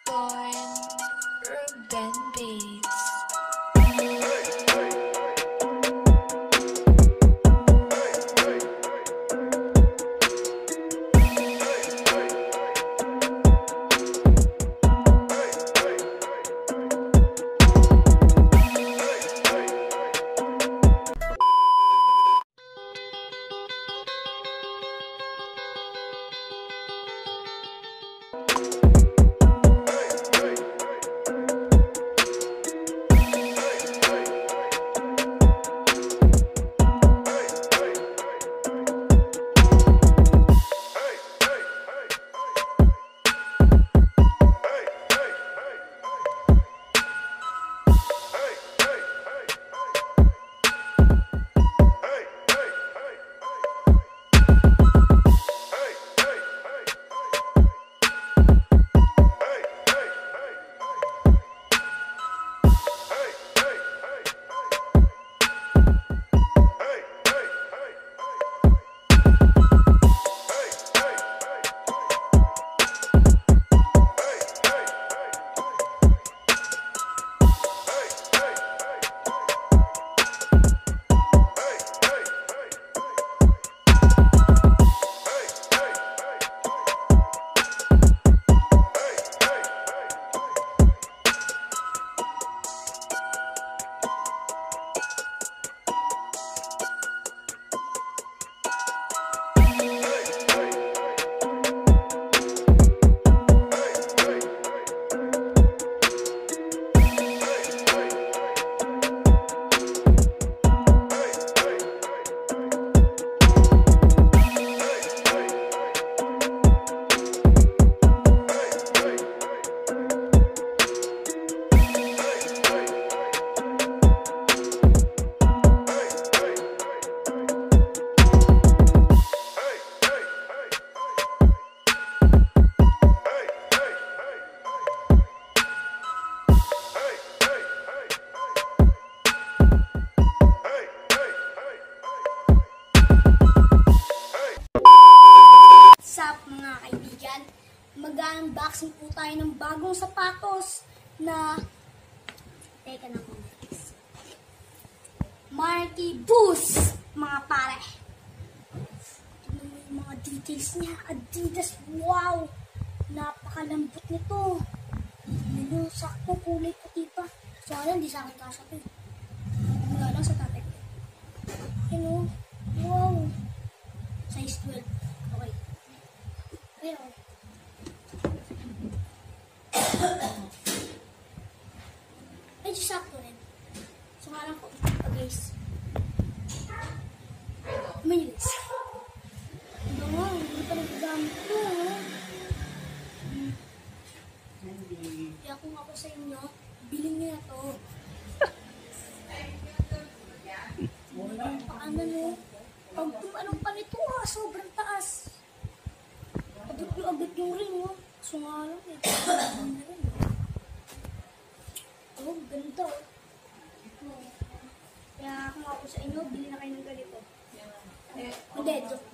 Born Urban Beats. Mag-unboxing po tayo ng bagong sapatos na teka na po Marky Boost, mga pare. Tignan mo yung mga details niya. Adidas, wow, napakalambot nito. Ano, sakto, kulay puti pa. So alam, di sa akin kasya ito. Wala lang sa tatay ko. Ano, wow, size 12. Okay. Pero medyo sakto rin. So nga lang po, guys. Manilis. Ano nga, hindi pa nagagamit ko. Kaya kung ako sa inyo, bilhin niyo na to. Paano no? Pag tumanong pa nito sobrang taas. Agad yung ring, So nga lang eh. Oh, ganda. Kaya kung ako sa inyo, bili na kayo ng ganito. Hindi, joke.